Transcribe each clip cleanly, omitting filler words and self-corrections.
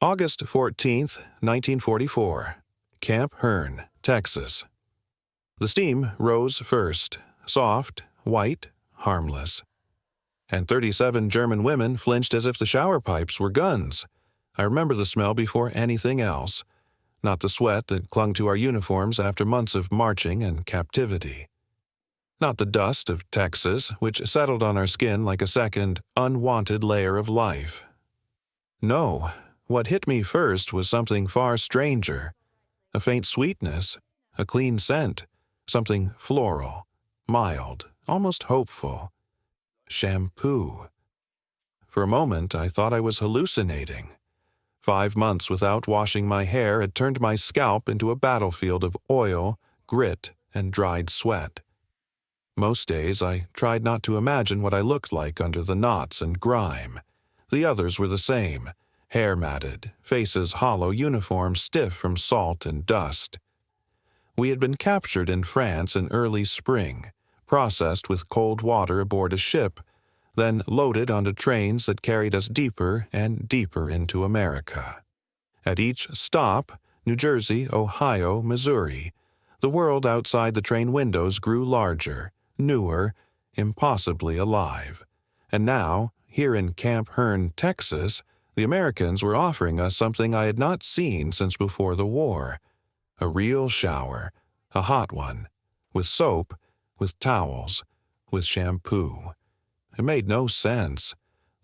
August 14th, 1944. Camp Hearn, Texas. The steam rose first, soft, white, harmless. And 37 German women flinched as if the shower pipes were guns. I remember the smell before anything else, not the sweat that clung to our uniforms after months of marching and captivity. Not the dust of Texas, which settled on our skin like a second, unwanted layer of life. No, what hit me first was something far stranger. A faint sweetness, a clean scent, something floral, mild, almost hopeful. Shampoo. For a moment, I thought I was hallucinating. 5 months without washing my hair had turned my scalp into a battlefield of oil, grit, and dried sweat. Most days, I tried not to imagine what I looked like under the knots and grime. The others were the same, hair matted, faces hollow, uniforms stiff from salt and dust. We had been captured in France in early spring, processed with cold water aboard a ship, then loaded onto trains that carried us deeper and deeper into America. At each stop, New Jersey, Ohio, Missouri, the world outside the train windows grew larger, newer, impossibly alive. And now, here in Camp Hearn, Texas, the Americans were offering us something I had not seen since before the war. A real shower, a hot one, with soap, with towels, with shampoo. It made no sense.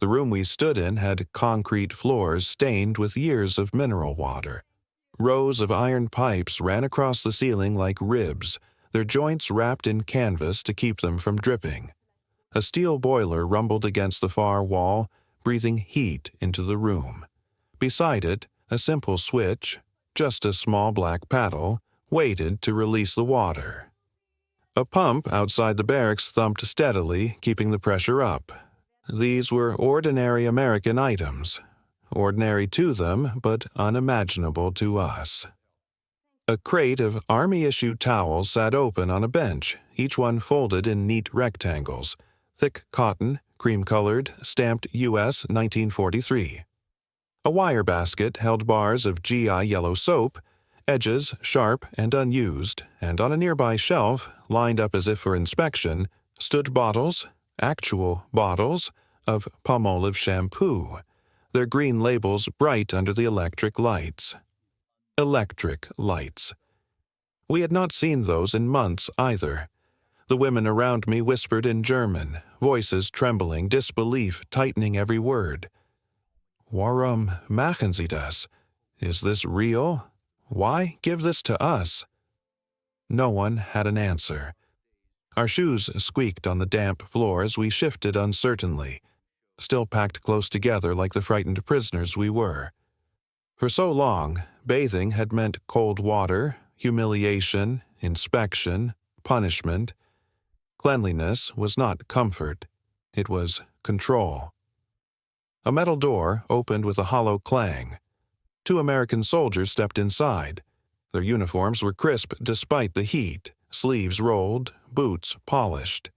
The room we stood in had concrete floors stained with years of mineral water. Rows of iron pipes ran across the ceiling like ribs, their joints wrapped in canvas to keep them from dripping. A steel boiler rumbled against the far wall, breathing heat into the room. Beside it, a simple switch, just a small black paddle, waited to release the water. A pump outside the barracks thumped steadily, keeping the pressure up. These were ordinary American items. Ordinary to them, but unimaginable to us. A crate of Army-issue towels sat open on a bench, each one folded in neat rectangles, thick cotton, cream-colored, stamped U.S. 1943. A wire basket held bars of GI yellow soap, edges sharp and unused, and on a nearby shelf, lined up as if for inspection, stood bottles, actual bottles, of Palmolive shampoo, their green labels bright under the electric lights. Electric lights. We had not seen those in months either. The women around me whispered in German, voices trembling, disbelief tightening every word. Warum machen Sie das? Is this real? Why give this to us? No one had an answer. Our shoes squeaked on the damp floor as we shifted uncertainly, still packed close together like the frightened prisoners we were. For so long, bathing had meant cold water, humiliation, inspection, punishment. Cleanliness was not comfort. It was control. A metal door opened with a hollow clang. 2 American soldiers stepped inside. Their uniforms were crisp despite the heat, sleeves rolled, boots polished.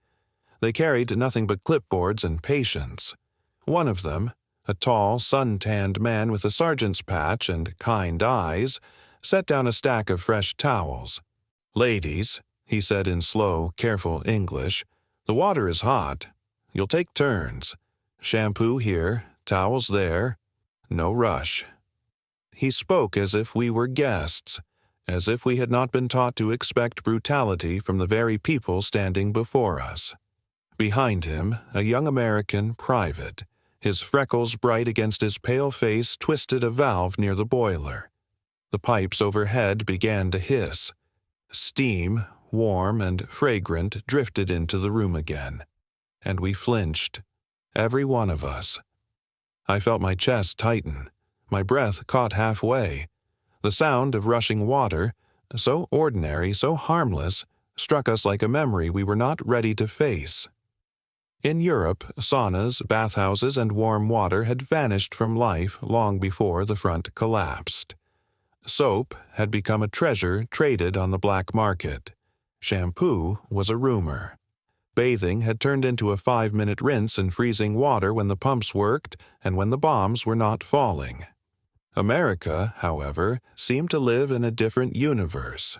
They carried nothing but clipboards and patience. One of them, a tall, sun-tanned man with a sergeant's patch and kind eyes, set down a stack of fresh towels. "Ladies," he said in slow, careful English, "the water is hot. You'll take turns. Shampoo here, towels there. No rush." He spoke as if we were guests, as if we had not been taught to expect brutality from the very people standing before us. Behind him, a young American private, his freckles bright against his pale face, twisted a valve near the boiler. The pipes overhead began to hiss. Steam, warm and fragrant, drifted into the room again. And we flinched, every one of us. I felt my chest tighten, my breath caught halfway. The sound of rushing water, so ordinary, so harmless, struck us like a memory we were not ready to face. In Europe, saunas, bathhouses, and warm water had vanished from life long before the front collapsed. Soap had become a treasure traded on the black market. Shampoo was a rumor. Bathing had turned into a 5-minute rinse in freezing water when the pumps worked and when the bombs were not falling. America, however, seemed to live in a different universe.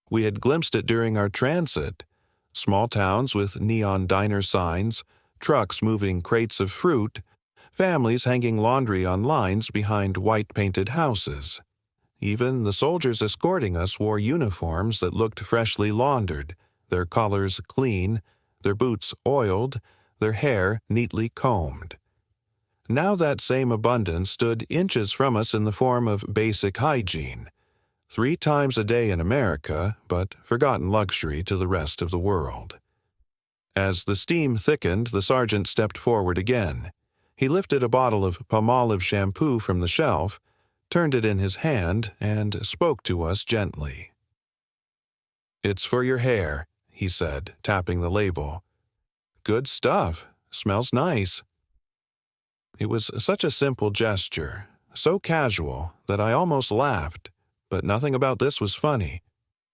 We had glimpsed it during our transit. Small towns with neon diner signs, trucks moving crates of fruit, families hanging laundry on lines behind white-painted houses. Even the soldiers escorting us wore uniforms that looked freshly laundered, their collars clean, their boots oiled, their hair neatly combed. Now that same abundance stood inches from us in the form of basic hygiene, 3 times a day in America, but forgotten luxury to the rest of the world. As the steam thickened, the sergeant stepped forward again. He lifted a bottle of Palmolive shampoo from the shelf, turned it in his hand, and spoke to us gently. "It's for your hair," he said, tapping the label. "Good stuff. Smells nice." It was such a simple gesture, so casual, that I almost laughed, but nothing about this was funny.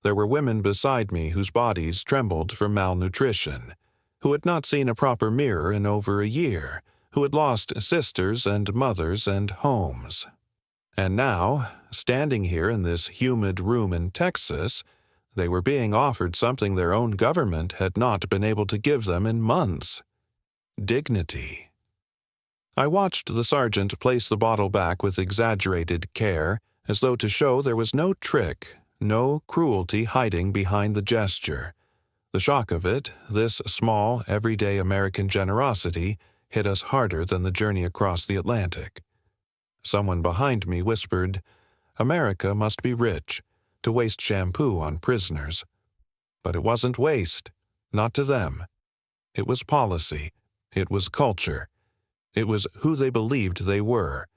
There were women beside me whose bodies trembled from malnutrition, who had not seen a proper mirror in over a year, who had lost sisters and mothers and homes. And now, standing here in this humid room in Texas, they were being offered something their own government had not been able to give them in months: dignity. I watched the sergeant place the bottle back with exaggerated care, as though to show there was no trick, no cruelty hiding behind the gesture. The shock of it, this small, everyday American generosity, hit us harder than the journey across the Atlantic. Someone behind me whispered, "America must be rich, to waste shampoo on prisoners." But it wasn't waste, not to them. It was policy. It was culture. It was who they believed they were.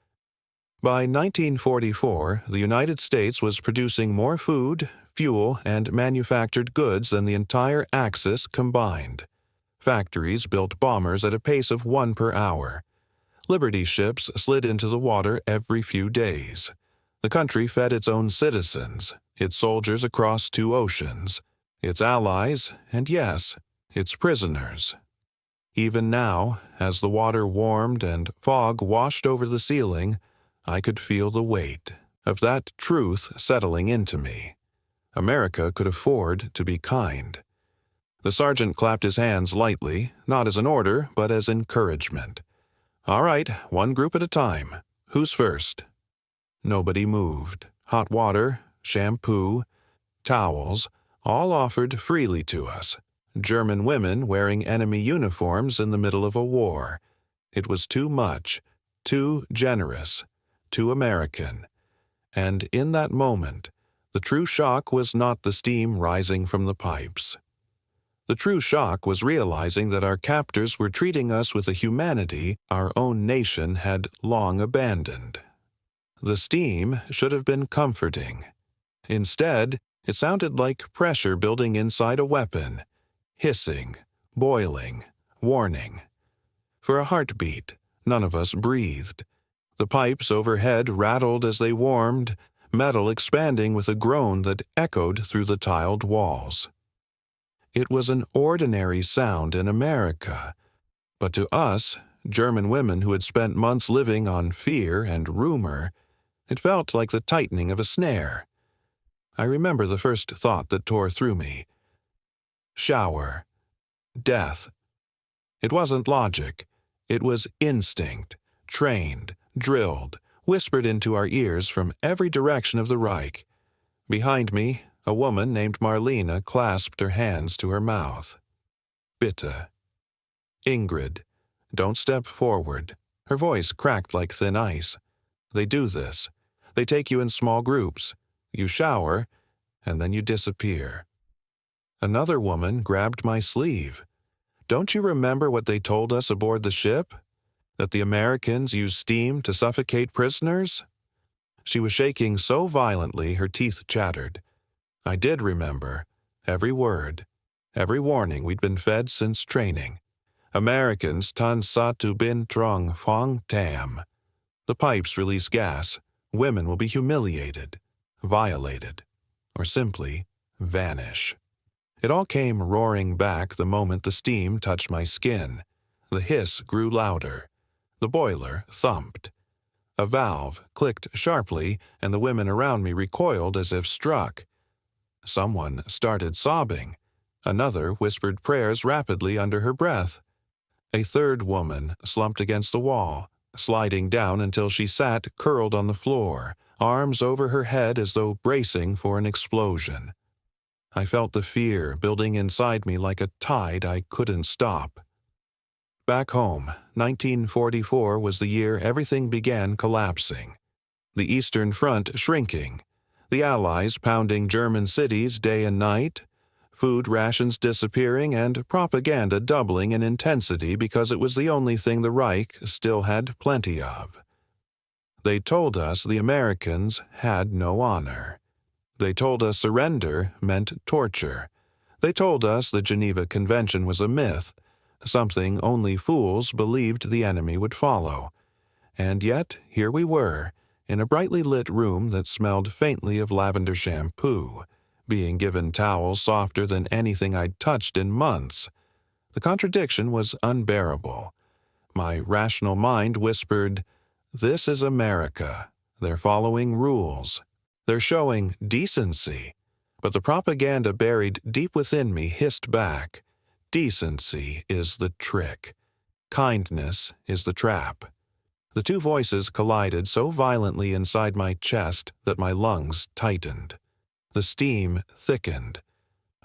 By 1944, the United States was producing more food, fuel, and manufactured goods than the entire Axis combined. Factories built bombers at a pace of 1 per hour. Liberty ships slid into the water every few days. The country fed its own citizens, its soldiers across 2 oceans, its allies, and yes, its prisoners. Even now, as the water warmed and fog washed over the ceiling, I could feel the weight of that truth settling into me. America could afford to be kind. The sergeant clapped his hands lightly, not as an order, but as encouragement. "All right, 1 group at a time. Who's first?" Nobody moved. Hot water, shampoo, towels, all offered freely to us. German women wearing enemy uniforms in the middle of a war. It was too much, too generous, too American. And in that moment, the true shock was not the steam rising from the pipes. The true shock was realizing that our captors were treating us with a humanity our own nation had long abandoned. The steam should have been comforting. Instead, it sounded like pressure building inside a weapon. Hissing, boiling, warning. For a heartbeat, none of us breathed. The pipes overhead rattled as they warmed, metal expanding with a groan that echoed through the tiled walls. It was an ordinary sound in America, but to us, German women who had spent months living on fear and rumor, it felt like the tightening of a snare. I remember the first thought that tore through me. Shower. Death. It wasn't logic. It was instinct, trained, drilled, whispered into our ears from every direction of the Reich. Behind me, a woman named Marlena clasped her hands to her mouth. Bitte. Ingrid. Don't step forward. Her voice cracked like thin ice. They do this. They take you in small groups. You shower, and then you disappear. Another woman grabbed my sleeve. Don't you remember what they told us aboard the ship? That the Americans use steam to suffocate prisoners? She was shaking so violently her teeth chattered. I did remember. Every word. Every warning we'd been fed since training. Americans tan satu bin trong fong tam. The pipes release gas. Women will be humiliated, violated, or simply vanish. It all came roaring back the moment the steam touched my skin. The hiss grew louder. The boiler thumped. A valve clicked sharply, and the women around me recoiled as if struck. Someone started sobbing. Another whispered prayers rapidly under her breath. A third woman slumped against the wall, sliding down until she sat curled on the floor, arms over her head as though bracing for an explosion. I felt the fear building inside me like a tide I couldn't stop. Back home, 1944 was the year everything began collapsing. The Eastern Front shrinking, the Allies pounding German cities day and night, food rations disappearing, and propaganda doubling in intensity because it was the only thing the Reich still had plenty of. They told us the Americans had no honor. They told us surrender meant torture. They told us the Geneva Convention was a myth, something only fools believed the enemy would follow. And yet, here we were, in a brightly lit room that smelled faintly of lavender shampoo, being given towels softer than anything I'd touched in months. The contradiction was unbearable. My rational mind whispered, "This is America. They're following rules. They're showing decency." But the propaganda buried deep within me hissed back, "Decency is the trick. Kindness is the trap." The two voices collided so violently inside my chest that my lungs tightened. The steam thickened.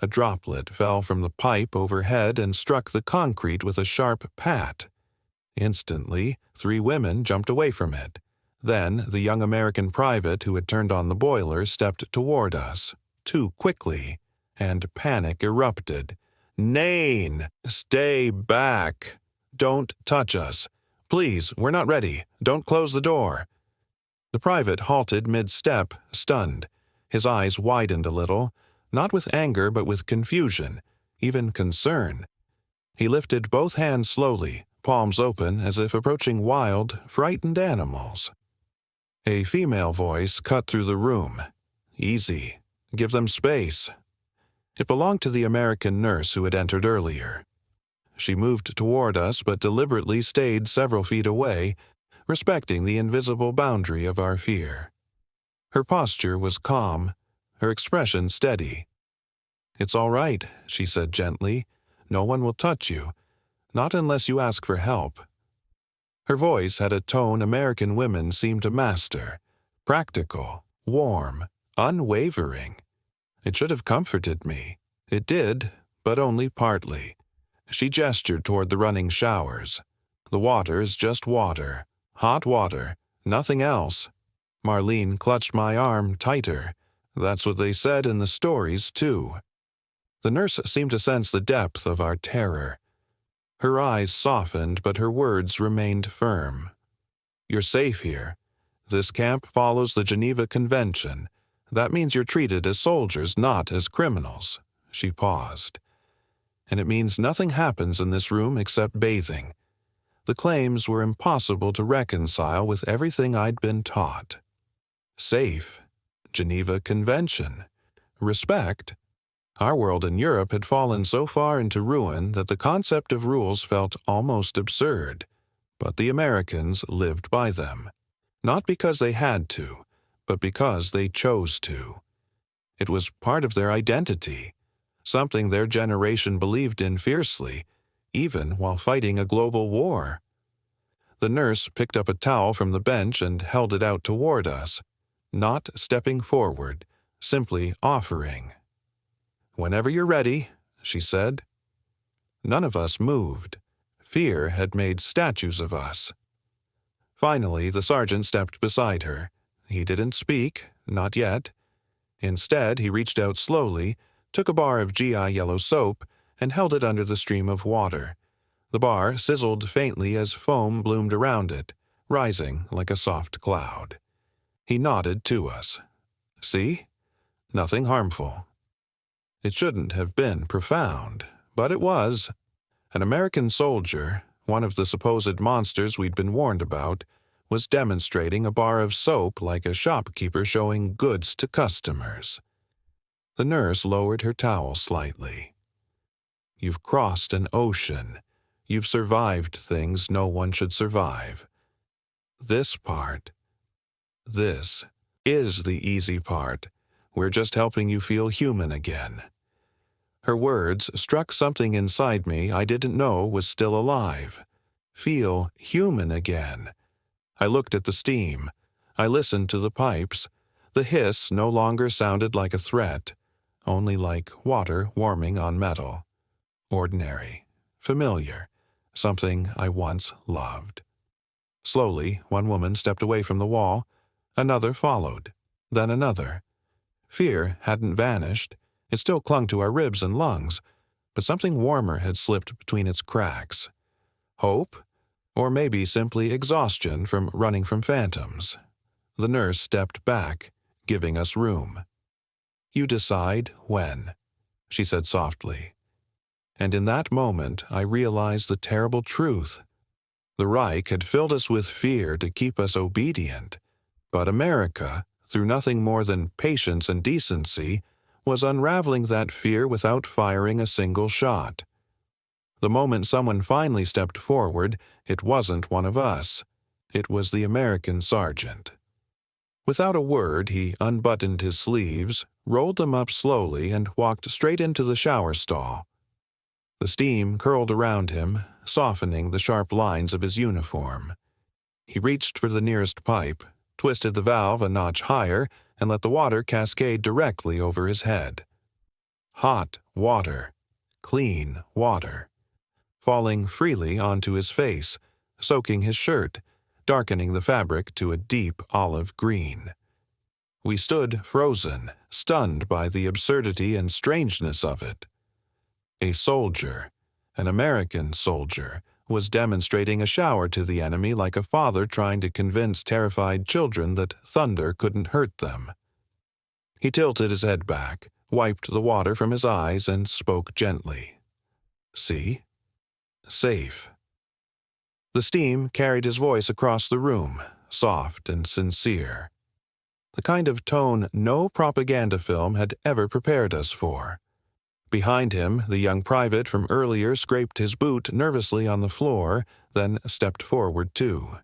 A droplet fell from the pipe overhead and struck the concrete with a sharp pat. Instantly, 3 women jumped away from it. Then the young American private who had turned on the boiler stepped toward us, too quickly, and panic erupted. "Nain! Stay back! Don't touch us! Please, we're not ready! Don't close the door!" The private halted mid-step, stunned. His eyes widened a little, not with anger but with confusion, even concern. He lifted both hands slowly, palms open as if approaching wild, frightened animals. A female voice cut through the room. "Easy. Give them space." It belonged to the American nurse who had entered earlier. She moved toward us but deliberately stayed several feet away, respecting the invisible boundary of our fear. Her posture was calm, her expression steady. "It's all right," she said gently. "No one will touch you, not unless you ask for help." Her voice had a tone American women seemed to master, practical, warm, unwavering. It should have comforted me. It did, but only partly. She gestured toward the running showers. "The water is just water, hot water, nothing else." Marlene clutched my arm tighter. "That's what they said in the stories, too." The nurse seemed to sense the depth of our terror. Her eyes softened, but her words remained firm. "You're safe here. This camp follows the Geneva Convention. That means you're treated as soldiers, not as criminals." She paused. "And it means nothing happens in this room except bathing." The claims were impossible to reconcile with everything I'd been taught. Safe. Geneva Convention. Respect. Our world in Europe had fallen so far into ruin that the concept of rules felt almost absurd. But the Americans lived by them. Not because they had to, but because they chose to. It was part of their identity, something their generation believed in fiercely, even while fighting a global war. The nurse picked up a towel from the bench and held it out toward us, not stepping forward, simply offering. "Whenever you're ready," she said. None of us moved. Fear had made statues of us. Finally, the sergeant stepped beside her. He didn't speak, not yet. Instead, he reached out slowly, took a bar of GI yellow soap, and held it under the stream of water. The bar sizzled faintly as foam bloomed around it, rising like a soft cloud. He nodded to us. "See? Nothing harmful." It shouldn't have been profound, but it was. An American soldier, one of the supposed monsters we'd been warned about, was demonstrating a bar of soap like a shopkeeper showing goods to customers. The nurse lowered her towel slightly. "You've crossed an ocean. You've survived things no one should survive. This part, This is the easy part. We're just helping you feel human again." Her words struck something inside me I didn't know was still alive. Feel human again. I looked at the steam. I listened to the pipes. The hiss no longer sounded like a threat, only like water warming on metal. Ordinary, familiar, something I once loved. Slowly, one woman stepped away from the wall. Another followed. Then another. Fear hadn't vanished. It still clung to our ribs and lungs, but something warmer had slipped between its cracks. Hope? Or maybe simply exhaustion from running from phantoms. The nurse stepped back, giving us room. "You decide when," she said softly. And in that moment I realized the terrible truth. The Reich had filled us with fear to keep us obedient, but America, through nothing more than patience and decency, was unraveling that fear without firing a single shot. The moment someone finally stepped forward, it wasn't one of us. It was the American sergeant. Without a word, he unbuttoned his sleeves, rolled them up slowly, and walked straight into the shower stall. The steam curled around him, softening the sharp lines of his uniform. He reached for the nearest pipe, twisted the valve a notch higher, and let the water cascade directly over his head. Hot water. Clean water. Falling freely onto his face, soaking his shirt, darkening the fabric to a deep olive green. We stood frozen, stunned by the absurdity and strangeness of it. A soldier, an American soldier, was demonstrating a shower to the enemy like a father trying to convince terrified children that thunder couldn't hurt them. He tilted his head back, wiped the water from his eyes, and spoke gently. "See? Safe." The steam carried his voice across the room, soft and sincere. The kind of tone no propaganda film had ever prepared us for. Behind him, the young private from earlier scraped his boot nervously on the floor, then stepped forward too.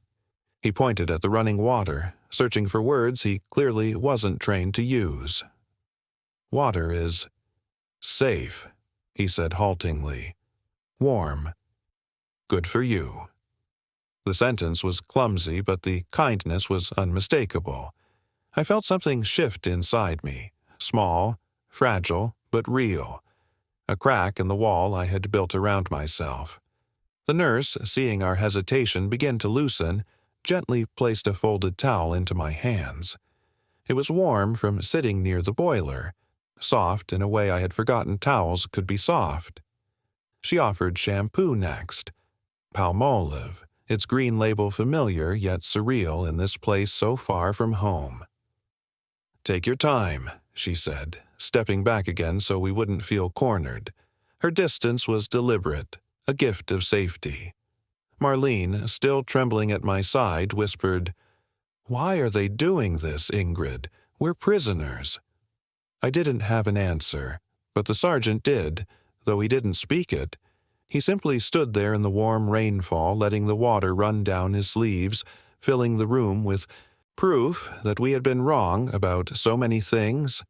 He pointed at the running water, searching for words he clearly wasn't trained to use. "Water is safe," he said haltingly. "Warm. Good for you." The sentence was clumsy, but the kindness was unmistakable. I felt something shift inside me, small, fragile, but real. A crack in the wall I had built around myself. The nurse, seeing our hesitation begin to loosen, gently placed a folded towel into my hands. It was warm from sitting near the boiler, soft in a way I had forgotten towels could be soft. She offered shampoo next. Palmolive, its green label familiar yet surreal in this place so far from home. "Take your time," she said, stepping back again so we wouldn't feel cornered. Her distance was deliberate, a gift of safety. Marlene, still trembling at my side, whispered, "Why are they doing this, Ingrid? We're prisoners." I didn't have an answer, but the sergeant did, though he didn't speak it. He simply stood there in the warm rainfall, letting the water run down his sleeves, filling the room with proof that we had been wrong about so many things.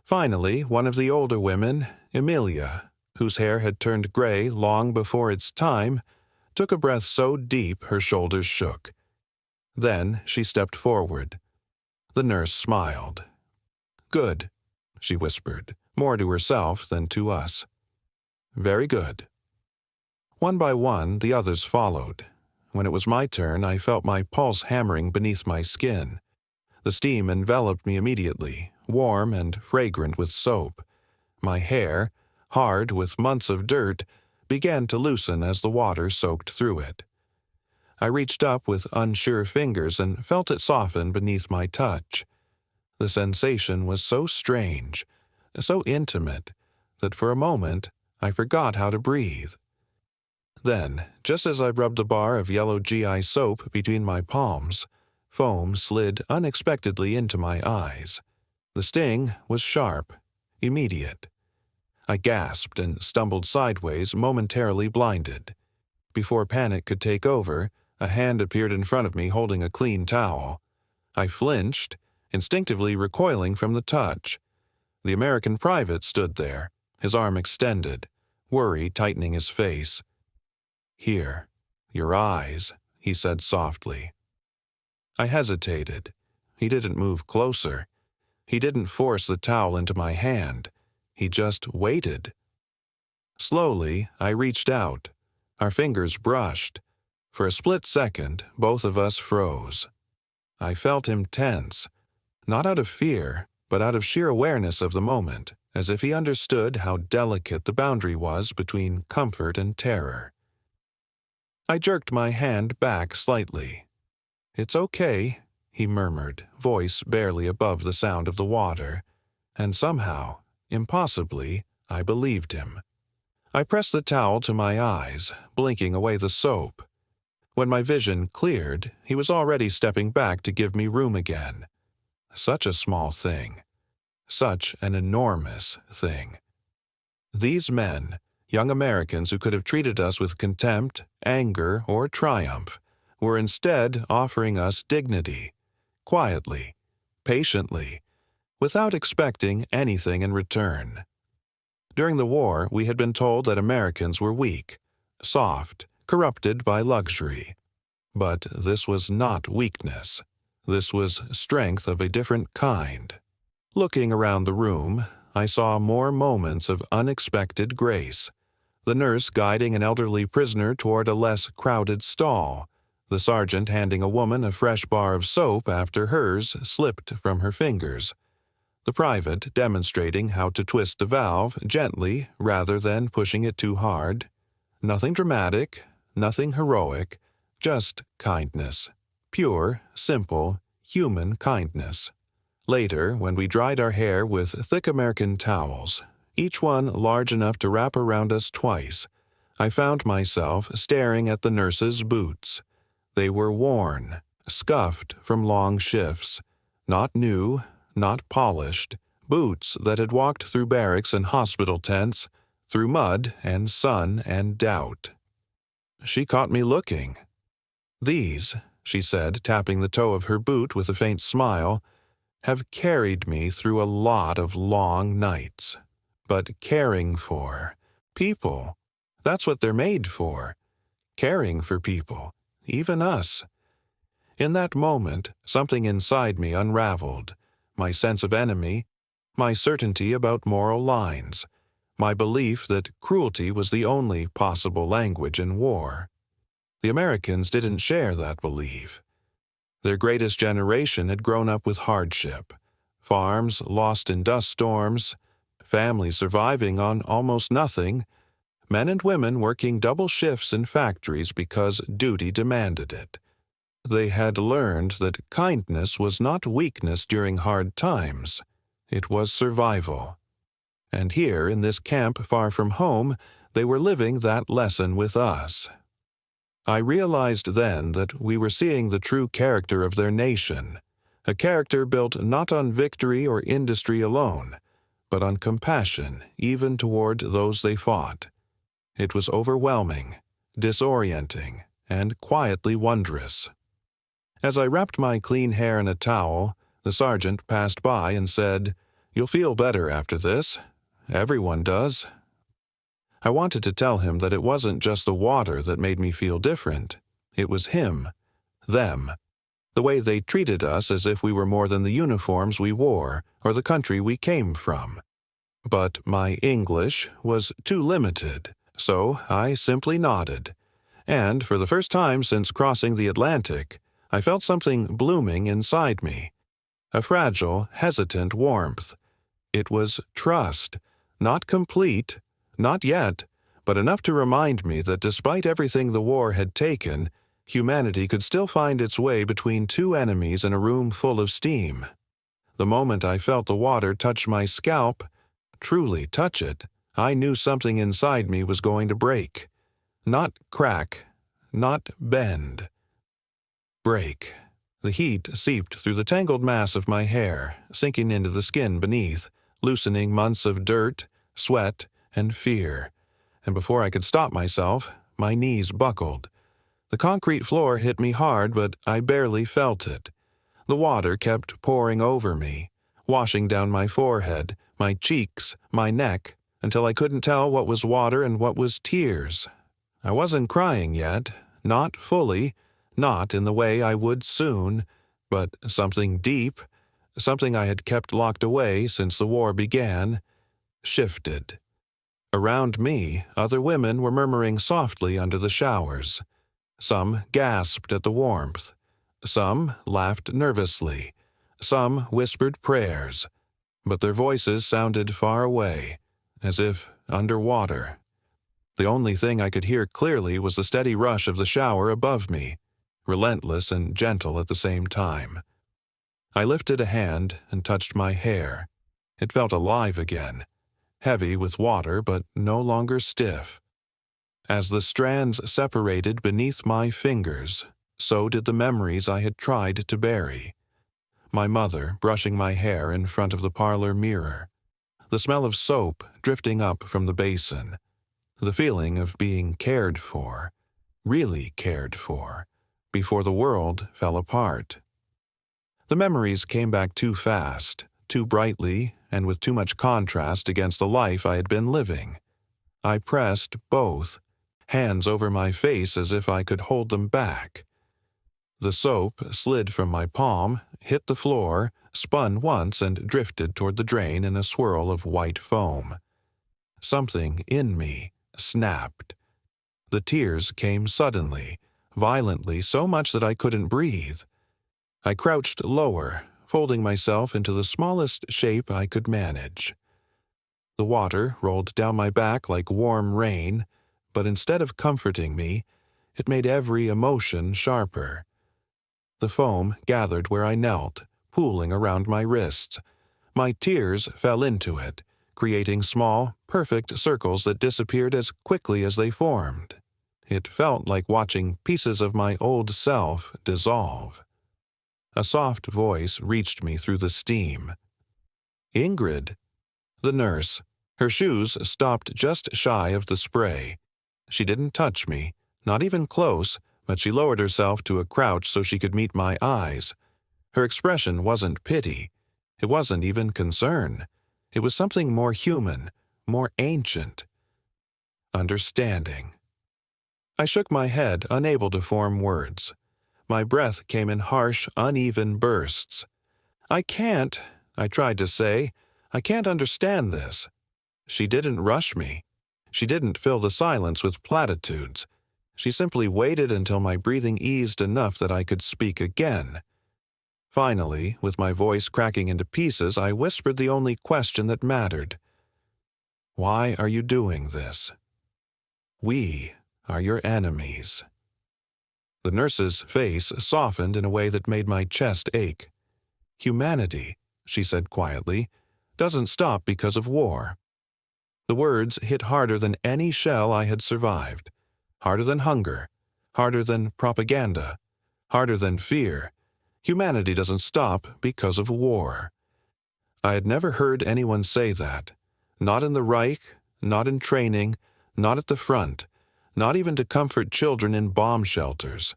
Finally, one of the older women, Emilia, whose hair had turned gray long before its time, took a breath so deep her shoulders shook. Then she stepped forward. The nurse smiled. "Good," she whispered, more to herself than to us. "Very good." One by one, the others followed. When it was my turn, I felt my pulse hammering beneath my skin. The steam enveloped me immediately, warm and fragrant with soap. My hair, hard with months of dirt, began to loosen as the water soaked through it. I reached up with unsure fingers and felt it soften beneath my touch. The sensation was so strange, so intimate, that for a moment I forgot how to breathe. Then, just as I rubbed the bar of yellow GI soap between my palms, foam slid unexpectedly into my eyes. The sting was sharp, immediate. I gasped and stumbled sideways, momentarily blinded. Before panic could take over, a hand appeared in front of me holding a clean towel. I flinched, instinctively recoiling from the touch. The American private stood there, his arm extended, worry tightening his face. "Here, your eyes," he said softly. I hesitated. He didn't move closer. He didn't force the towel into my hand. He just waited. Slowly, I reached out. Our fingers brushed. For a split second, both of us froze. I felt him tense, not out of fear, but out of sheer awareness of the moment, as if he understood how delicate the boundary was between comfort and terror. I jerked my hand back slightly. "It's okay," he murmured, voice barely above the sound of the water, and somehow, impossibly, I believed him. I pressed the towel to my eyes, blinking away the soap. When my vision cleared, he was already stepping back to give me room again. Such a small thing. Such an enormous thing. These men, young Americans who could have treated us with contempt, anger, or triumph, were instead offering us dignity, quietly, patiently, without expecting anything in return. During the war, we had been told that Americans were weak, soft, corrupted by luxury. But this was not weakness. This was strength of a different kind. Looking around the room, I saw more moments of unexpected grace. The nurse guiding an elderly prisoner toward a less crowded stall, the sergeant handing a woman a fresh bar of soap after hers slipped from her fingers, the private demonstrating how to twist the valve gently rather than pushing it too hard. Nothing dramatic, nothing heroic, just kindness. Pure, simple, human kindness. Later, when we dried our hair with thick American towels, each one large enough to wrap around us twice, I found myself staring at the nurse's boots. They were worn, scuffed from long shifts, not new, not polished, boots that had walked through barracks and hospital tents, through mud and sun and doubt. She caught me looking. "These," she said, tapping the toe of her boot with a faint smile, "have carried me through a lot of long nights. But caring for people, that's what they're made for. Caring for people, even us." In that moment, something inside me unraveled. My sense of enemy, my certainty about moral lines, my belief that cruelty was the only possible language in war. The Americans didn't share that belief. Their greatest generation had grown up with hardship, farms lost in dust storms, families surviving on almost nothing, men and women working double shifts in factories because duty demanded it. They had learned that kindness was not weakness during hard times. It was survival. And here, in this camp far from home, they were living that lesson with us. I realized then that we were seeing the true character of their nation, a character built not on victory or industry alone, but on compassion even toward those they fought. It was overwhelming, disorienting, and quietly wondrous. As I wrapped my clean hair in a towel, the sergeant passed by and said, "You'll feel better after this. Everyone does." I wanted to tell him that it wasn't just the water that made me feel different. It was him, them, the way they treated us as if we were more than the uniforms we wore or the country we came from. But my English was too limited, so I simply nodded. And for the first time since crossing the Atlantic, I felt something blooming inside me. A fragile, hesitant warmth. It was trust, not complete, not yet, but enough to remind me that despite everything the war had taken, humanity could still find its way between two enemies in a room full of steam. The moment I felt the water touch my scalp, truly touch it, I knew something inside me was going to break. Not crack, not bend. Break. The heat seeped through the tangled mass of my hair, sinking into the skin beneath, loosening months of dirt, sweat, and fear. And before I could stop myself, my knees buckled. The concrete floor hit me hard, but I barely felt it. The water kept pouring over me, washing down my forehead, my cheeks, my neck, until I couldn't tell what was water and what was tears. I wasn't crying yet, not fully, not in the way I would soon, but something deep, something I had kept locked away since the war began, shifted. Around me, other women were murmuring softly under the showers. Some gasped at the warmth. Some laughed nervously. Some whispered prayers. But their voices sounded far away, as if underwater. The only thing I could hear clearly was the steady rush of the shower above me, relentless and gentle at the same time. I lifted a hand and touched my hair. It felt alive again, heavy with water but no longer stiff. As the strands separated beneath my fingers, so did the memories I had tried to bury. My mother brushing my hair in front of the parlor mirror, the smell of soap drifting up from the basin, the feeling of being cared for, really cared for, before the world fell apart. The memories came back too fast, too brightly, and with too much contrast against the life I had been living. I pressed both, hands over my face as if I could hold them back. The soap slid from my palm, hit the floor, spun once and drifted toward the drain in a swirl of white foam. Something in me snapped. The tears came suddenly, violently, so much that I couldn't breathe. I crouched lower, folding myself into the smallest shape I could manage. The water rolled down my back like warm rain, but instead of comforting me, it made every emotion sharper. The foam gathered where I knelt, pooling around my wrists. My tears fell into it, creating small, perfect circles that disappeared as quickly as they formed. It felt like watching pieces of my old self dissolve. A soft voice reached me through the steam. "Ingrid." The nurse. Her shoes stopped just shy of the spray. She didn't touch me, not even close, but she lowered herself to a crouch so she could meet my eyes. Her expression wasn't pity. It wasn't even concern. It was something more human, more ancient. Understanding. I shook my head, unable to form words. My breath came in harsh, uneven bursts. I tried to say, I can't understand this. She didn't rush me. She didn't fill the silence with platitudes. She simply waited until my breathing eased enough that I could speak again. Finally, with my voice cracking into pieces, I whispered the only question that mattered. "Why are you doing this? We are your enemies." The nurse's face softened in a way that made my chest ache. "Humanity," she said quietly, "doesn't stop because of war." The words hit harder than any shell I had survived, harder than hunger, harder than propaganda, harder than fear. Humanity doesn't stop because of war. I had never heard anyone say that, not in the Reich, not in training, not at the front, not even to comfort children in bomb shelters.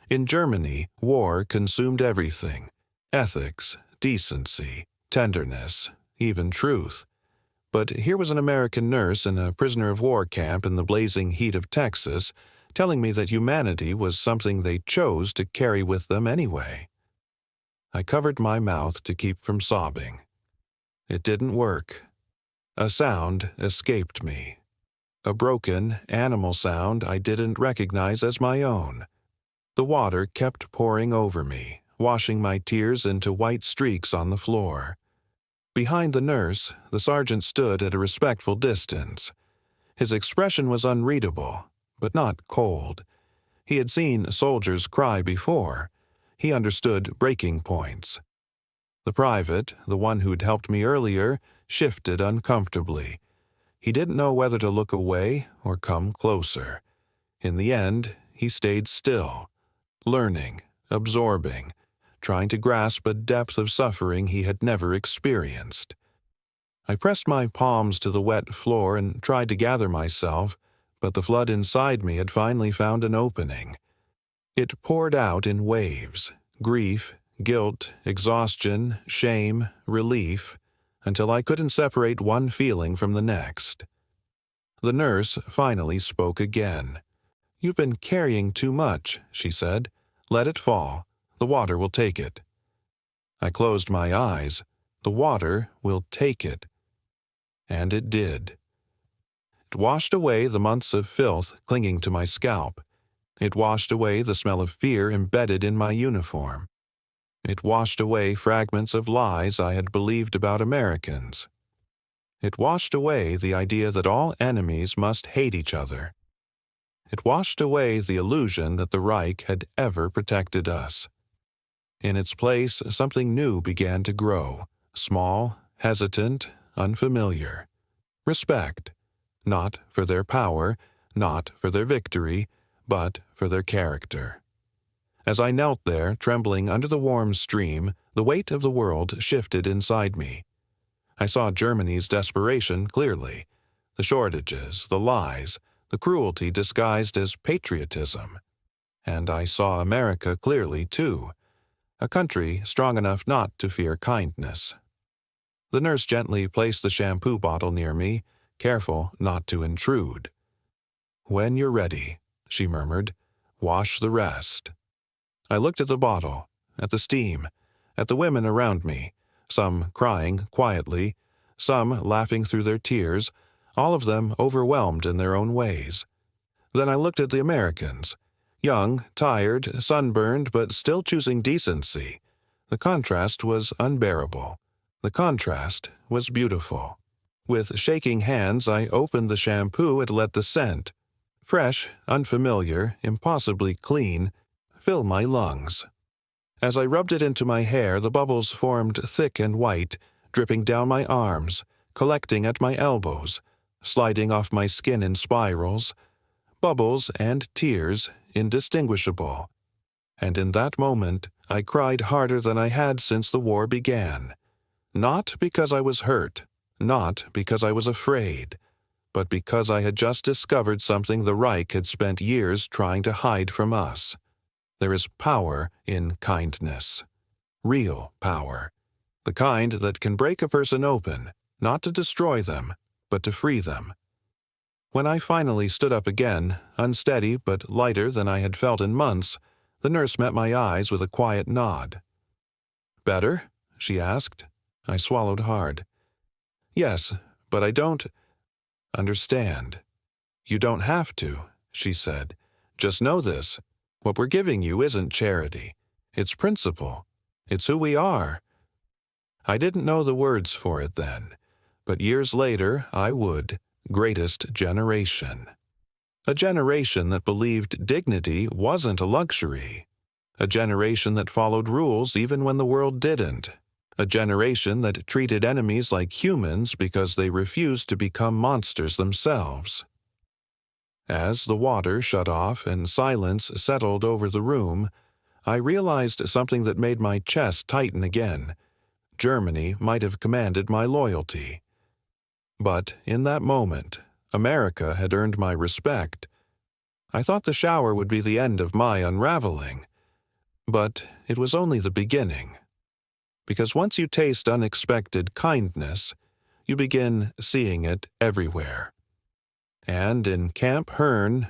In Germany, war consumed everything: ethics, decency, tenderness, even truth. But here was an American nurse in a prisoner of war camp in the blazing heat of Texas, telling me that humanity was something they chose to carry with them anyway. I covered my mouth to keep from sobbing. It didn't work. A sound escaped me. A broken, animal sound I didn't recognize as my own. The water kept pouring over me, washing my tears into white streaks on the floor. Behind the nurse, the sergeant stood at a respectful distance. His expression was unreadable, but not cold. He had seen soldiers cry before. He understood breaking points. The private, the one who'd helped me earlier, shifted uncomfortably. He didn't know whether to look away or come closer. In the end, he stayed still, learning, absorbing, trying to grasp a depth of suffering he had never experienced. I pressed my palms to the wet floor and tried to gather myself, but the flood inside me had finally found an opening. It poured out in waves: grief, guilt, exhaustion, shame, relief, until I couldn't separate one feeling from the next. The nurse finally spoke again. "You've been carrying too much," she said. "Let it fall. The water will take it." I closed my eyes. The water will take it. And it did. It washed away the months of filth clinging to my scalp. It washed away the smell of fear embedded in my uniform. It washed away fragments of lies I had believed about Americans. It washed away the idea that all enemies must hate each other. It washed away the illusion that the Reich had ever protected us. In its place, something new began to grow, small, hesitant, unfamiliar. Respect, not for their power, not for their victory, but for their character. As I knelt there, trembling under the warm stream, the weight of the world shifted inside me. I saw Germany's desperation clearly, the shortages, the lies, the cruelty disguised as patriotism. And I saw America clearly, too, a country strong enough not to fear kindness. The nurse gently placed the shampoo bottle near me, careful not to intrude. "When you're ready," she murmured, "wash the rest." I looked at the bottle, at the steam, at the women around me, some crying quietly, some laughing through their tears, all of them overwhelmed in their own ways. Then I looked at the Americans, young, tired, sunburned, but still choosing decency. The contrast was unbearable. The contrast was beautiful. With shaking hands, I opened the shampoo and let the scent, fresh, unfamiliar, impossibly clean, fill my lungs. As I rubbed it into my hair, the bubbles formed thick and white, dripping down my arms, collecting at my elbows, sliding off my skin in spirals, bubbles and tears indistinguishable. And in that moment, I cried harder than I had since the war began. Not because I was hurt, not because I was afraid, but because I had just discovered something the Reich had spent years trying to hide from us. There is power in kindness. Real power. The kind that can break a person open, not to destroy them, but to free them. When I finally stood up again, unsteady but lighter than I had felt in months, the nurse met my eyes with a quiet nod. "Better?" she asked. I swallowed hard. "Yes, but I don't understand." "You don't have to," she said. "Just know this. What we're giving you isn't charity. It's principle. It's who we are." I didn't know the words for it then, but years later I would. Greatest generation. A generation that believed dignity wasn't a luxury. A generation that followed rules even when the world didn't. A generation that treated enemies like humans because they refused to become monsters themselves. As the water shut off and silence settled over the room, I realized something that made my chest tighten again. Germany might have commanded my loyalty. But in that moment, America had earned my respect. I thought the shower would be the end of my unraveling. But it was only the beginning. Because once you taste unexpected kindness, you begin seeing it everywhere. And in Camp Hearn,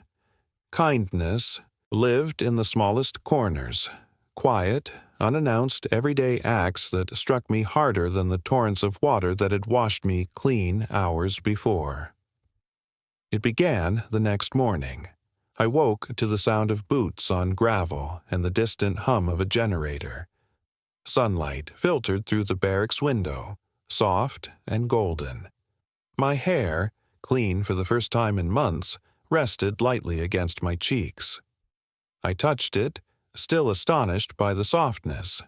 kindness lived in the smallest corners, quiet, unannounced everyday acts that struck me harder than the torrents of water that had washed me clean hours before. It began the next morning. I woke to the sound of boots on gravel and the distant hum of a generator. Sunlight filtered through the barracks window, soft and golden. My hair, clean for the first time in months, rested lightly against my cheeks. I touched it, still astonished by the softness.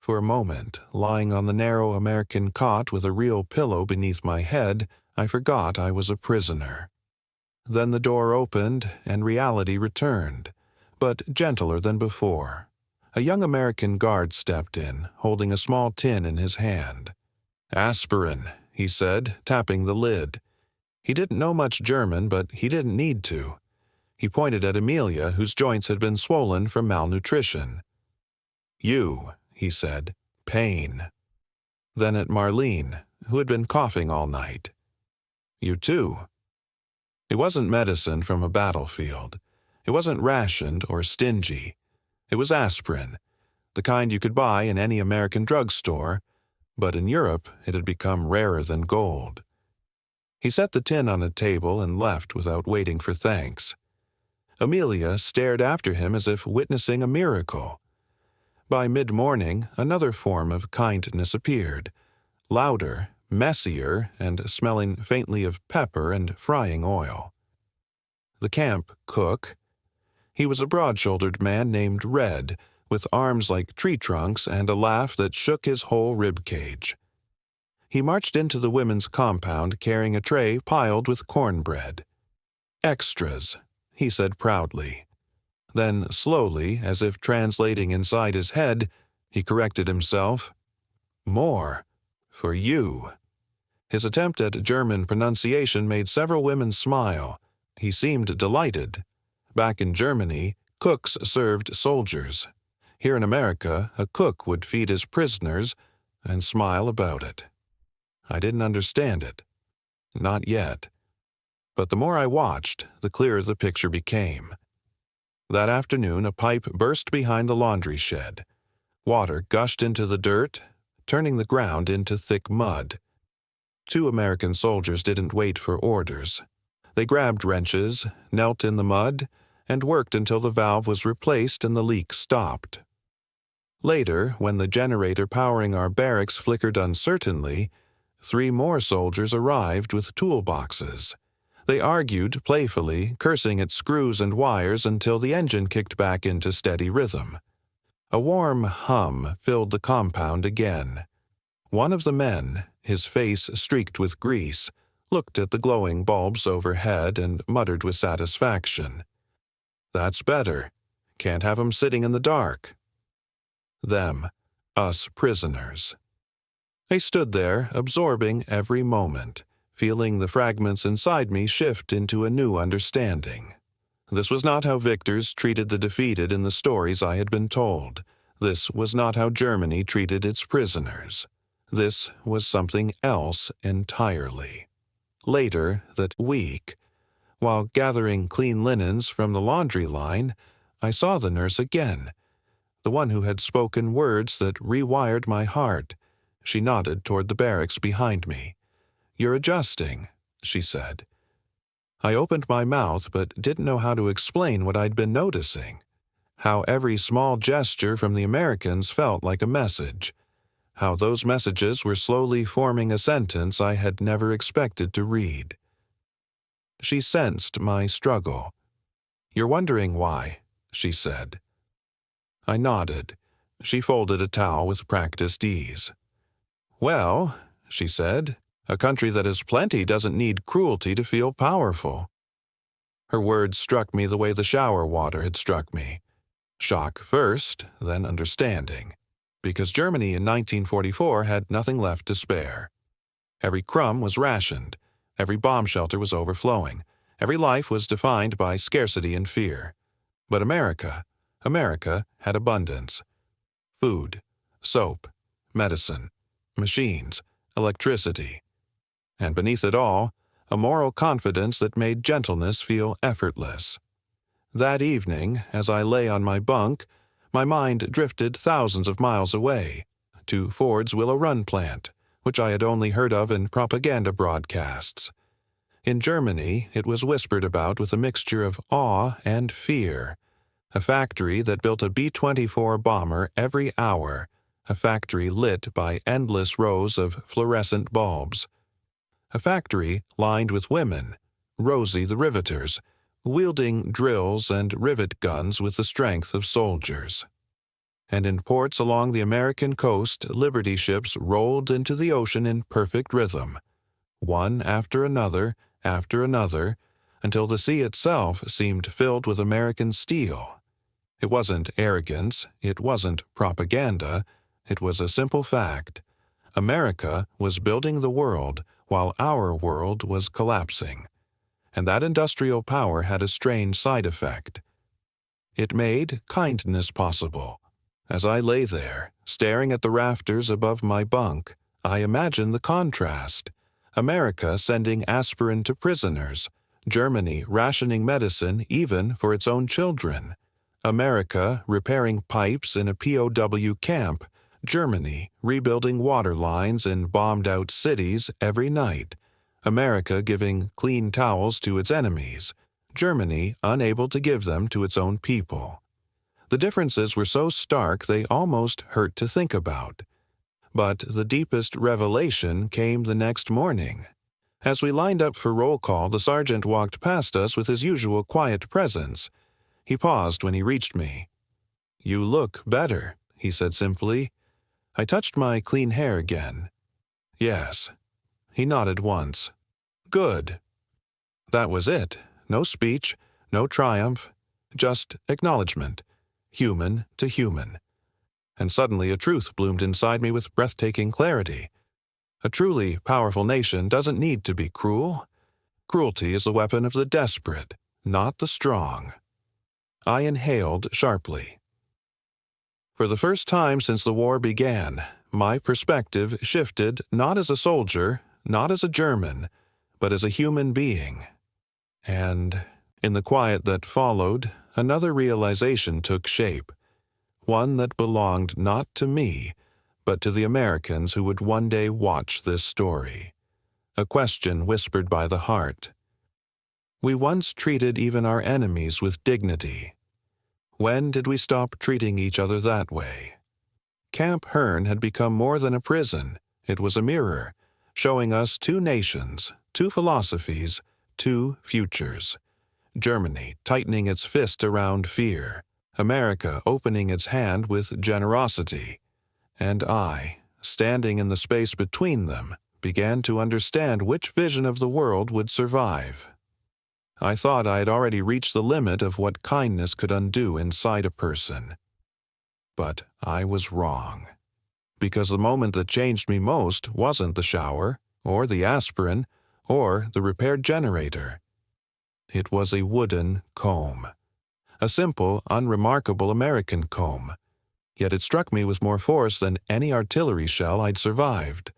For a moment, lying on the narrow American cot with a real pillow beneath my head, I forgot I was a prisoner. Then the door opened and reality returned, but gentler than before. A young American guard stepped in, holding a small tin in his hand. "Aspirin," he said, tapping the lid. He didn't know much German, but he didn't need to. He pointed at Amelia, whose joints had been swollen from malnutrition. "You," he said. Pain. Then at Marlene, who had been coughing all night. You too. It wasn't medicine from a battlefield. It wasn't rationed or stingy. It was aspirin, the kind you could buy in any American drugstore, but in Europe it had become rarer than gold. He set the tin on a table and left without waiting for thanks. Amelia stared after him as if witnessing a miracle. By mid-morning, another form of kindness appeared, louder, messier, and smelling faintly of pepper and frying oil. The camp cook. He was a broad-shouldered man named Red, with arms like tree trunks and a laugh that shook his whole rib cage. He marched into the women's compound carrying a tray piled with cornbread. Extras, he said proudly. Then, slowly, as if translating inside his head, he corrected himself. More. For you. His attempt at German pronunciation made several women smile. He seemed delighted. Back in Germany, cooks served soldiers. Here in America, a cook would feed his prisoners and smile about it. I didn't understand it. Not yet. But the more I watched, the clearer the picture became. That afternoon, a pipe burst behind the laundry shed. Water gushed into the dirt, turning the ground into thick mud. 2 American soldiers didn't wait for orders. They grabbed wrenches, knelt in the mud, and worked until the valve was replaced and the leak stopped. Later, when the generator powering our barracks flickered uncertainly, 3 more soldiers arrived with toolboxes. They argued playfully, cursing at screws and wires until the engine kicked back into steady rhythm. A warm hum filled the compound again. One of the men, his face streaked with grease, looked at the glowing bulbs overhead and muttered with satisfaction. That's better. Can't have 'em sitting in the dark. Them, us prisoners. I stood there, absorbing every moment, feeling the fragments inside me shift into a new understanding. This was not how victors treated the defeated in the stories I had been told. This was not how Germany treated its prisoners. This was something else entirely. Later that week, while gathering clean linens from the laundry line, I saw the nurse again, the one who had spoken words that rewired my heart. She nodded toward the barracks behind me. "You're adjusting," she said. I opened my mouth but didn't know how to explain what I'd been noticing. How every small gesture from the Americans felt like a message. How those messages were slowly forming a sentence I had never expected to read. She sensed my struggle. "You're wondering why," she said. I nodded. She folded a towel with practiced ease. "Well," she said, "a country that has plenty doesn't need cruelty to feel powerful." Her words struck me the way the shower water had struck me. Shock first, then understanding. Because Germany in 1944 had nothing left to spare. Every crumb was rationed. Every bomb shelter was overflowing. Every life was defined by scarcity and fear. But America had abundance. Food, soap, medicine, machines, electricity. And beneath it all, a moral confidence that made gentleness feel effortless. That evening, as I lay on my bunk, my mind drifted thousands of miles away, to Ford's Willow Run plant, which I had only heard of in propaganda broadcasts. In Germany, it was whispered about with a mixture of awe and fear. A factory that built a B-24 bomber every hour, a factory lit by endless rows of fluorescent bulbs. A factory lined with women, Rosie the riveters, wielding drills and rivet guns with the strength of soldiers. And in ports along the American coast, Liberty ships rolled into the ocean in perfect rhythm, one after another, until the sea itself seemed filled with American steel. It wasn't arrogance, it wasn't propaganda, it was a simple fact. America was building the world while our world was collapsing. And that industrial power had a strange side effect. It made kindness possible. As I lay there, staring at the rafters above my bunk, I imagined the contrast. America sending aspirin to prisoners, Germany rationing medicine even for its own children, America repairing pipes in a POW camp, Germany rebuilding water lines in bombed-out cities every night, America giving clean towels to its enemies, Germany unable to give them to its own people. The differences were so stark they almost hurt to think about. But the deepest revelation came the next morning. As we lined up for roll call, the sergeant walked past us with his usual quiet presence. He paused when he reached me. "You look better," he said simply. I touched my clean hair again. "Yes." He nodded once. "Good." That was it. No speech, no triumph, just acknowledgement, human to human. And suddenly a truth bloomed inside me with breathtaking clarity. A truly powerful nation doesn't need to be cruel. Cruelty is the weapon of the desperate, not the strong. I inhaled sharply. For the first time since the war began, my perspective shifted not as a soldier, not as a German, but as a human being. And, in the quiet that followed, another realization took shape, one that belonged not to me, but to the Americans who would one day watch this story. A question whispered by the heart. We once treated even our enemies with dignity. When did we stop treating each other that way? Camp Hearn had become more than a prison. It was a mirror, showing us two nations, two philosophies, two futures. Germany tightening its fist around fear, America opening its hand with generosity. And I, standing in the space between them, began to understand which vision of the world would survive. I thought I had already reached the limit of what kindness could undo inside a person. But I was wrong. Because the moment that changed me most wasn't the shower, or the aspirin, or the repaired generator. It was a wooden comb. A simple, unremarkable American comb. Yet it struck me with more force than any artillery shell I'd survived.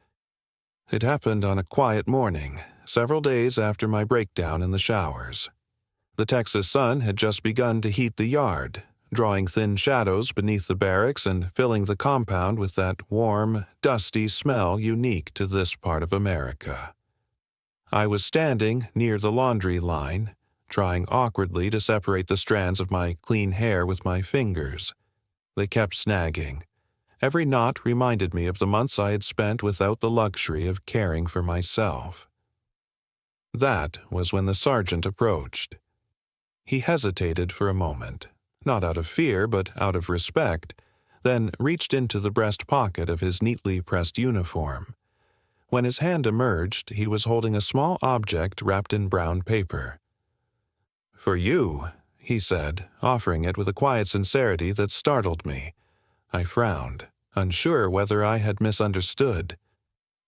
It happened on a quiet morning, several days after my breakdown in the showers. The Texas sun had just begun to heat the yard, drawing thin shadows beneath the barracks and filling the compound with that warm, dusty smell unique to this part of America. I was standing near the laundry line, trying awkwardly to separate the strands of my clean hair with my fingers. They kept snagging. Every knot reminded me of the months I had spent without the luxury of caring for myself. That was when the sergeant approached. He hesitated for a moment, not out of fear but out of respect, then reached into the breast pocket of his neatly pressed uniform. When his hand emerged, he was holding a small object wrapped in brown paper. "For you," he said, offering it with a quiet sincerity that startled me. I frowned, unsure whether I had misunderstood.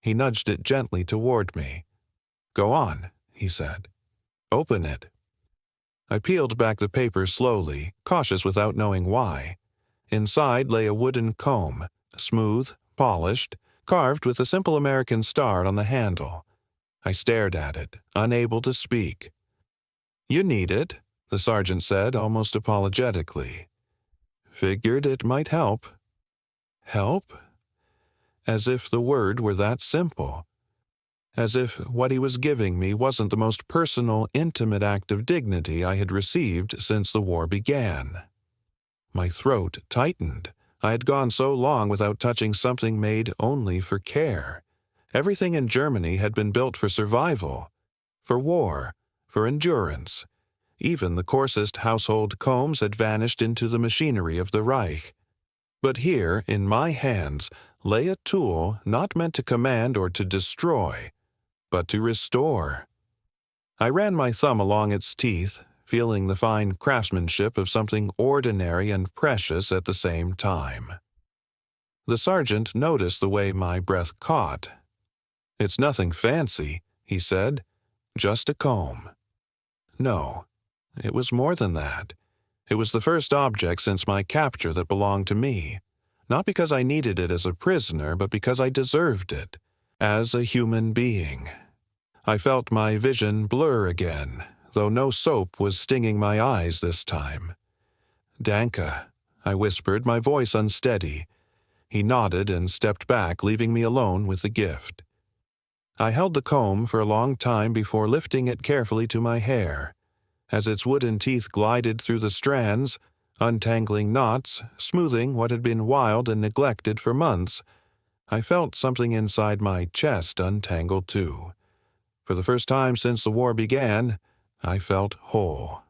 He nudged it gently toward me. "Go on," he said. "Open it." I peeled back the paper slowly, cautious without knowing why. Inside lay a wooden comb, smooth, polished, carved with a simple American star on the handle. I stared at it, unable to speak. "You need it," the sergeant said almost apologetically. "Figured it might help." Help? As if the word were that simple. As if what he was giving me wasn't the most personal, intimate act of dignity I had received since the war began. My throat tightened. I had gone so long without touching something made only for care. Everything in Germany had been built for survival, for war, for endurance. Even the coarsest household combs had vanished into the machinery of the Reich. But here, in my hands, lay a tool not meant to command or to destroy, but to restore. I ran my thumb along its teeth, feeling the fine craftsmanship of something ordinary and precious at the same time. The sergeant noticed the way my breath caught. "It's nothing fancy," he said, "just a comb." No, it was more than that. It was the first object since my capture that belonged to me, not because I needed it as a prisoner, but because I deserved it, as a human being. I felt my vision blur again, though no soap was stinging my eyes this time. "Danke," I whispered, my voice unsteady. He nodded and stepped back, leaving me alone with the gift. I held the comb for a long time before lifting it carefully to my hair. As its wooden teeth glided through the strands, untangling knots, smoothing what had been wild and neglected for months, I felt something inside my chest untangle too. For the first time since the war began, I felt whole.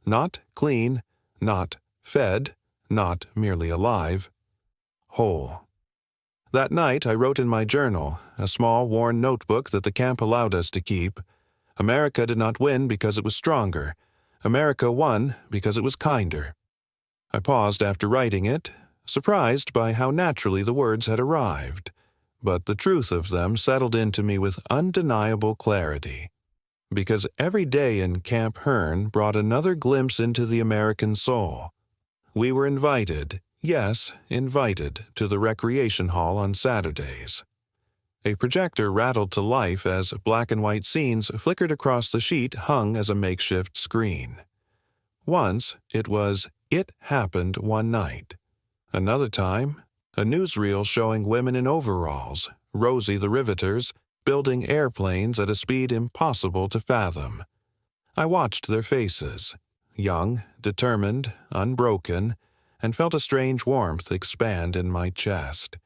Not clean, not fed, not merely alive. Whole. That night I wrote in my journal, a small worn notebook that the camp allowed us to keep. America did not win because it was stronger. America won because it was kinder. I paused after writing it, surprised by how naturally the words had arrived, but the truth of them settled into me with undeniable clarity. Because every day in Camp Hearn brought another glimpse into the American soul. We were invited, yes, invited, to the recreation hall on Saturdays. A projector rattled to life as black and white scenes flickered across the sheet hung as a makeshift screen. Once, it was "It Happened One Night." Another time, a newsreel showing women in overalls, Rosie the Riveters, building airplanes at a speed impossible to fathom. I watched their faces, young, determined, unbroken, and felt a strange warmth expand in my chest.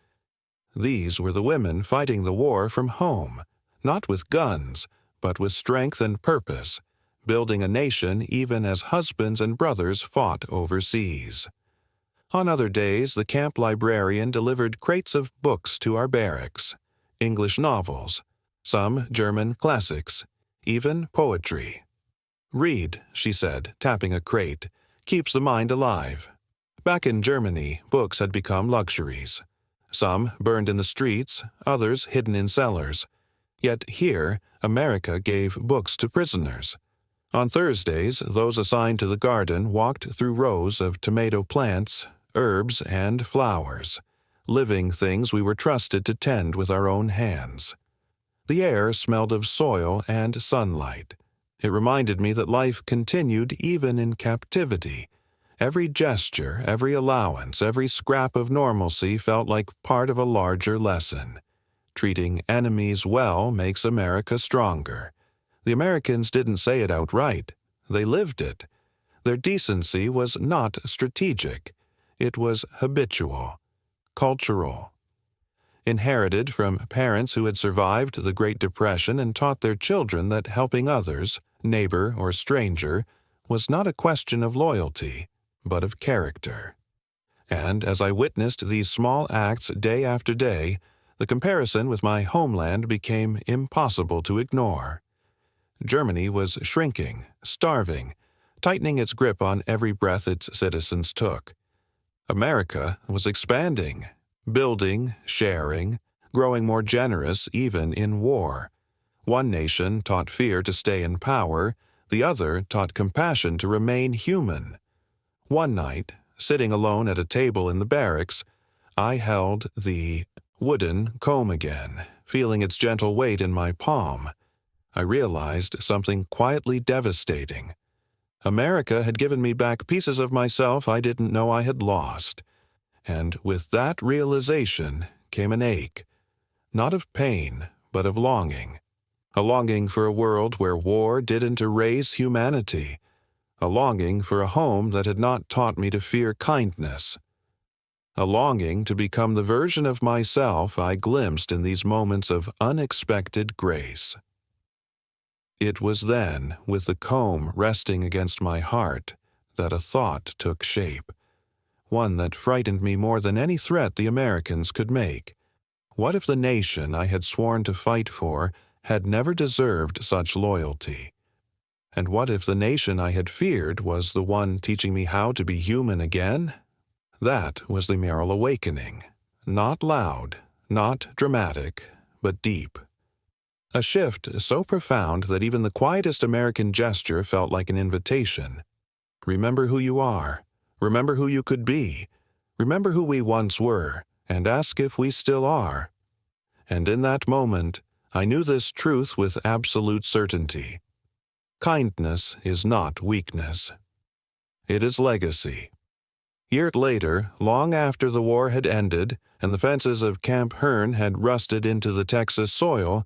These were the women fighting the war from home, not with guns, but with strength and purpose, building a nation even as husbands and brothers fought overseas. On other days, the camp librarian delivered crates of books to our barracks, English novels, some German classics, even poetry. "Read," she said, tapping a crate, "keeps the mind alive." Back in Germany, books had become luxuries. Some burned in the streets, others hidden in cellars. Yet here, America gave books to prisoners. On Thursdays, those assigned to the garden walked through rows of tomato plants, herbs, and flowers, living things we were trusted to tend with our own hands. The air smelled of soil and sunlight. It reminded me that life continued even in captivity. Every gesture, every allowance, every scrap of normalcy felt like part of a larger lesson. Treating enemies well makes America stronger. The Americans didn't say it outright. They lived it. Their decency was not strategic. It was habitual, cultural. Inherited from parents who had survived the Great Depression and taught their children that helping others, neighbor or stranger, was not a question of loyalty, but of character. And as I witnessed these small acts day after day, the comparison with my homeland became impossible to ignore. Germany was shrinking, starving, tightening its grip on every breath its citizens took. America was expanding, building, sharing, growing more generous even in war. One nation taught fear to stay in power, the other taught compassion to remain human. One night, sitting alone at a table in the barracks, I held the wooden comb again, feeling its gentle weight in my palm. I realized something quietly devastating. America had given me back pieces of myself I didn't know I had lost. And with that realization came an ache, not of pain, but of longing. A longing for a world where war didn't erase humanity. A longing for a home that had not taught me to fear kindness. A longing to become the version of myself I glimpsed in these moments of unexpected grace. It was then, with the comb resting against my heart, that a thought took shape. One that frightened me more than any threat the Americans could make. What if the nation I had sworn to fight for had never deserved such loyalty? And what if the nation I had feared was the one teaching me how to be human again? That was the moral awakening. Not loud, not dramatic, but deep. A shift so profound that even the quietest American gesture felt like an invitation. Remember who you are. Remember who you could be. Remember who we once were, and ask if we still are. And in that moment, I knew this truth with absolute certainty. Kindness is not weakness. It is legacy. Years later, long after the war had ended and the fences of Camp Hearn had rusted into the Texas soil,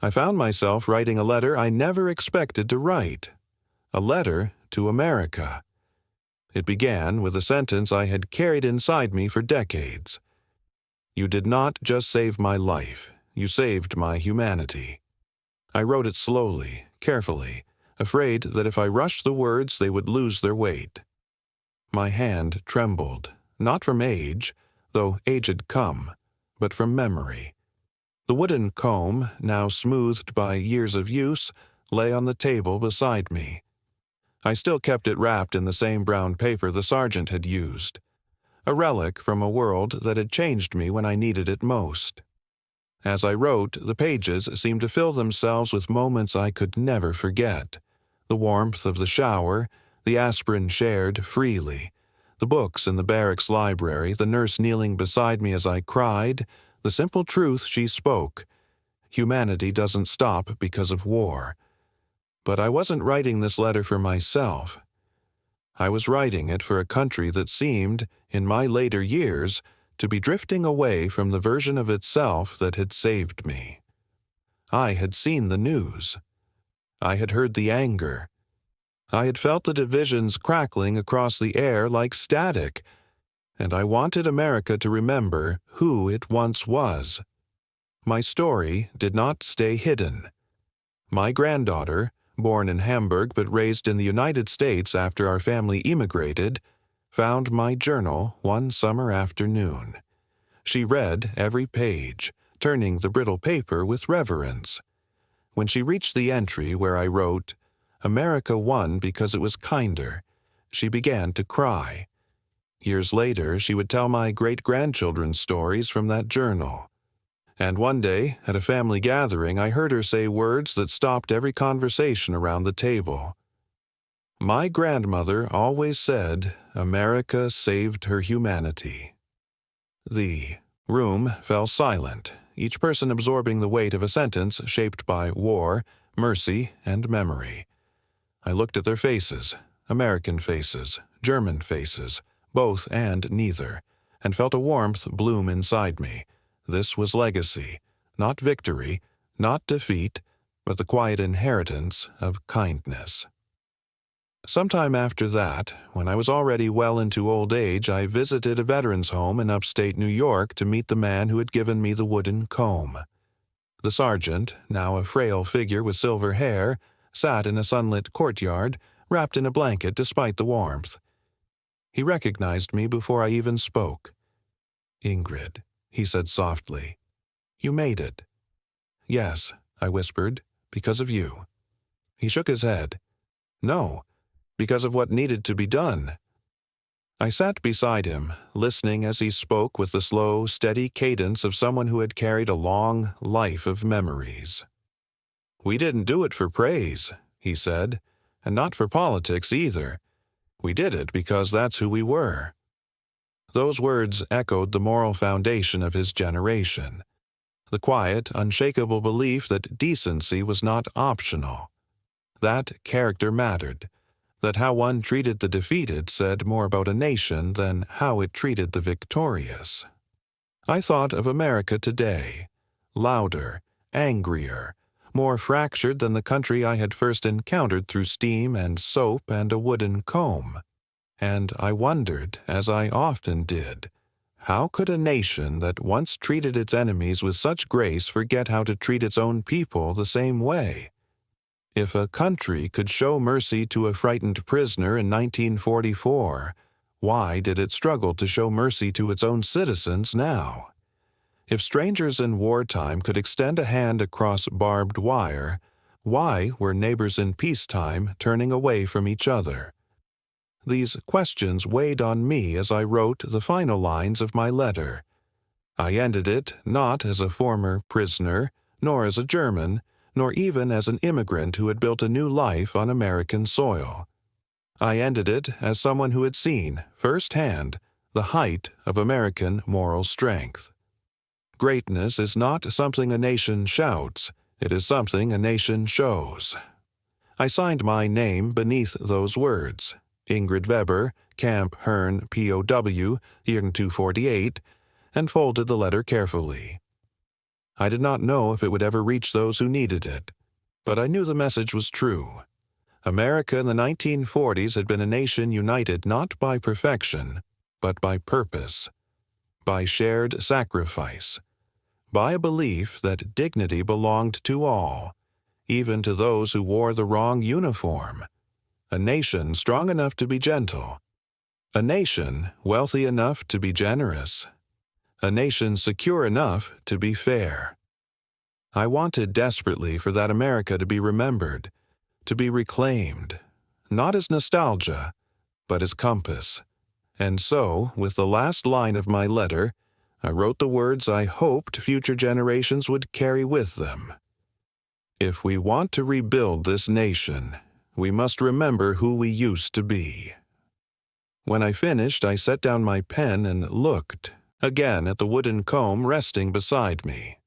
I found myself writing a letter I never expected to write. A letter to America. It began with a sentence I had carried inside me for decades. You did not just save my life, you saved my humanity. I wrote it slowly, carefully, afraid that if I rushed the words they would lose their weight. My hand trembled, not from age, though age had come, but from memory. The wooden comb, now smoothed by years of use, lay on the table beside me. I still kept it wrapped in the same brown paper the sergeant had used, a relic from a world that had changed me when I needed it most. As I wrote, the pages seemed to fill themselves with moments I could never forget. The warmth of the shower, the aspirin shared freely, the books in the barracks library, the nurse kneeling beside me as I cried, the simple truth she spoke. Humanity doesn't stop because of war. But I wasn't writing this letter for myself. I was writing it for a country that seemed, in my later years, to be drifting away from the version of itself that had saved me. I had seen the news. I had heard the anger. I had felt the divisions crackling across the air like static, and I wanted America to remember who it once was. My story did not stay hidden. My granddaughter, born in Hamburg but raised in the United States after our family emigrated, found my journal one summer afternoon. She read every page, turning the brittle paper with reverence. When she reached the entry where I wrote, "America won because it was kinder," she began to cry. Years later, she would tell my great-grandchildren stories from that journal. And one day, at a family gathering, I heard her say words that stopped every conversation around the table. My grandmother always said, "America saved her humanity." The room fell silent, each person absorbing the weight of a sentence shaped by war, mercy, and memory. I looked at their faces, American faces, German faces, both and neither, and felt a warmth bloom inside me. This was legacy, not victory, not defeat, but the quiet inheritance of kindness. Sometime after that, when I was already well into old age, I visited a veterans' home in upstate New York to meet the man who had given me the wooden comb. The sergeant, now a frail figure with silver hair, sat in a sunlit courtyard, wrapped in a blanket despite the warmth. He recognized me before I even spoke. "Ingrid," he said softly, "you made it." "Yes," I whispered, "because of you." He shook his head. "No, because of what needed to be done." I sat beside him, listening as he spoke with the slow, steady cadence of someone who had carried a long life of memories. "We didn't do it for praise," he said, "and not for politics either. We did it because that's who we were." Those words echoed the moral foundation of his generation, the quiet, unshakable belief that decency was not optional, that character mattered, that how one treated the defeated said more about a nation than how it treated the victorious. I thought of America today, louder, angrier, more fractured than the country I had first encountered through steam and soap and a wooden comb. And I wondered, as I often did, how could a nation that once treated its enemies with such grace forget how to treat its own people the same way? If a country could show mercy to a frightened prisoner in 1944, why did it struggle to show mercy to its own citizens now? If strangers in wartime could extend a hand across barbed wire, why were neighbors in peacetime turning away from each other? These questions weighed on me as I wrote the final lines of my letter. I ended it not as a former prisoner, nor as a German, nor even as an immigrant who had built a new life on American soil. I ended it as someone who had seen, firsthand, the height of American moral strength. Greatness is not something a nation shouts, it is something a nation shows. I signed my name beneath those words, Ingrid Weber, Camp Hearn POW, Hearn 248, and folded the letter carefully. I did not know if it would ever reach those who needed it, but I knew the message was true. America in the 1940s had been a nation united not by perfection, but by purpose, by shared sacrifice, by a belief that dignity belonged to all, even to those who wore the wrong uniform. A nation strong enough to be gentle. A nation wealthy enough to be generous. A nation secure enough to be fair. I wanted desperately for that America to be remembered, to be reclaimed, not as nostalgia, but as compass. And so, with the last line of my letter, I wrote the words I hoped future generations would carry with them. If we want to rebuild this nation, we must remember who we used to be. When I finished, I set down my pen and looked again at the wooden comb resting beside me.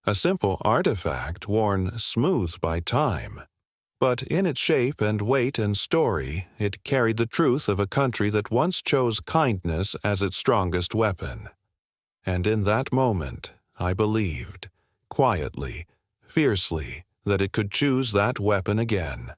A simple artifact worn smooth by time. But in its shape and weight and story, it carried the truth of a country that once chose kindness as its strongest weapon. And in that moment, I believed, quietly, fiercely, that it could choose that weapon again.